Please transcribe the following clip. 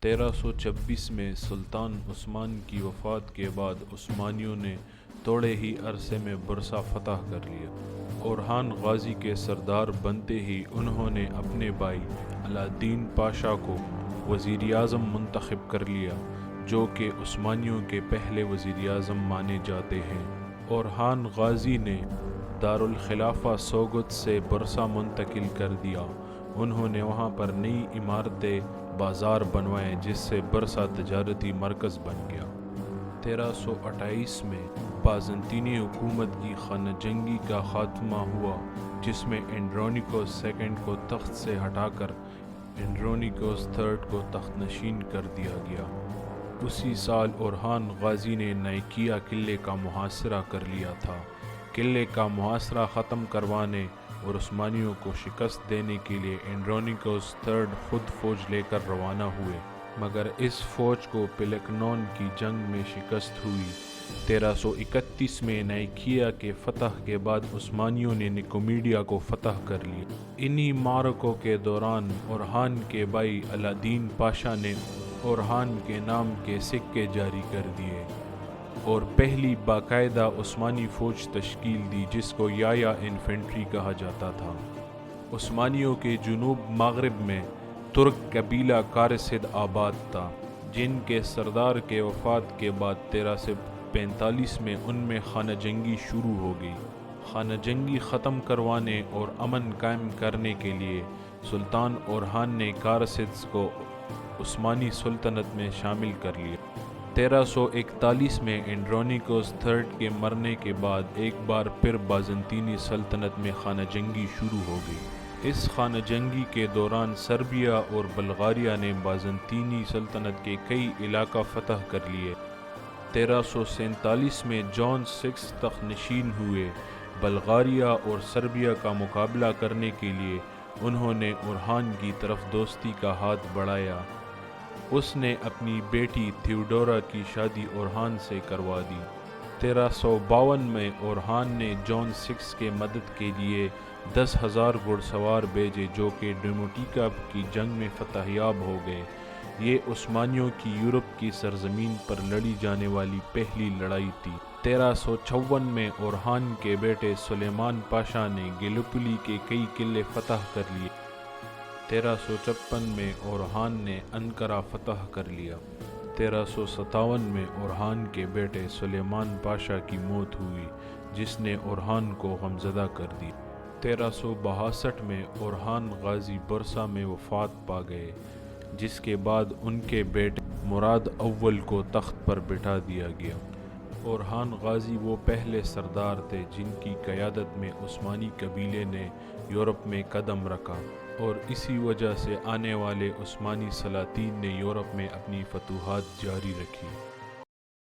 1326 میں سلطان عثمان کی وفات کے بعد عثمانیوں نے تھوڑے ہی عرصے میں برسا فتح کر لیا۔ اورحان غازی کے سردار بنتے ہی انہوں نے اپنے بھائی علاءالدین پاشا کو وزیر اعظم منتخب کر لیا، جو کہ عثمانیوں کے پہلے وزیر اعظم مانے جاتے ہیں۔ اورحان غازی نے دارالخلافہ سوگت سے برسا منتقل کر دیا۔ انہوں نے وہاں پر نئی عمارتیں، بازار بنوائے، جس سے برسا تجارتی مرکز بن گیا۔ 1328 میں بازنطینی حکومت کی خانہ جنگی کا خاتمہ ہوا، جس میں اینڈرونیکوس سیکنڈ کو تخت سے ہٹا کر اینڈرونیکوس تھرڈ کو تخت نشین کر دیا گیا۔ اسی سال اورحان غازی نے نائکیا قلعے کا محاصرہ کر لیا تھا۔ قلعے کا محاصرہ ختم کروانے اور عثمانیوں کو شکست دینے کے لیے اینڈرونیکوس تھرڈ خود فوج لے کر روانہ ہوئے، مگر اس فوج کو پلیکنون کی جنگ میں شکست ہوئی۔ 1331 میں نائکیا کے فتح کے بعد عثمانیوں نے نکومیڈیا کو فتح کر لیا۔ انہی معرکوں کے دوران اورحان کے بھائی علاءالدین پاشا نے اورحان کے نام کے سکے جاری کر دیے اور پہلی باقاعدہ عثمانی فوج تشکیل دی، جس کو یایا انفینٹری کہا جاتا تھا۔ عثمانیوں کے جنوب مغرب میں ترک قبیلہ کارسد آباد تھا، جن کے سردار کے وفات کے بعد 1345 میں ان میں خانہ جنگی شروع ہو گئی۔ خانہ جنگی ختم کروانے اور امن قائم کرنے کے لیے سلطان اورحان نے کارسدز کو عثمانی سلطنت میں شامل کر لیا۔ 1341 میں اینڈرونیکوس تھرڈ کے مرنے کے بعد ایک بار پھر بازنطینی سلطنت میں خانہ جنگی شروع ہو گئی۔ اس خانہ جنگی کے دوران سربیا اور بلغاریہ نے بازنطینی سلطنت کے کئی علاقہ فتح کر لیے۔ 1347 میں جان سکس تخت نشین ہوئے۔ بلغاریہ اور سربیا کا مقابلہ کرنے کے لیے انہوں نے اورحان کی طرف دوستی کا ہاتھ بڑھایا۔ اس نے اپنی بیٹی تھیوڈورا کی شادی اورحان سے کروا دی۔ 1352 میں اورحان نے جان سکس کے مدد کے لیے 10,000 گھڑ سوار بھیجے، جو کہ ڈیموٹیکا کی جنگ میں فتح یاب ہو گئے۔ یہ عثمانیوں کی یورپ کی سرزمین پر لڑی جانے والی پہلی لڑائی تھی۔ 1354 میں اورحان کے بیٹے سلیمان پاشا نے گیلوپولی کے کئی قلعے فتح کر لیے۔ 1356 میں اورحان نے انقرہ فتح کر لیا۔ 1357 میں اورحان کے بیٹے سلیمان پاشا کی موت ہوئی، جس نے اورحان کو غمزدہ کر دیا۔ 1362 میں اورحان غازی برسا میں وفات پا گئے، جس کے بعد ان کے بیٹے مراد اول کو تخت پر بٹھا دیا گیا۔ اورحان غازی وہ پہلے سردار تھے جن کی قیادت میں عثمانی قبیلے نے یورپ میں قدم رکھا، اور اسی وجہ سے آنے والے عثمانی سلاطین نے یورپ میں اپنی فتوحات جاری رکھی۔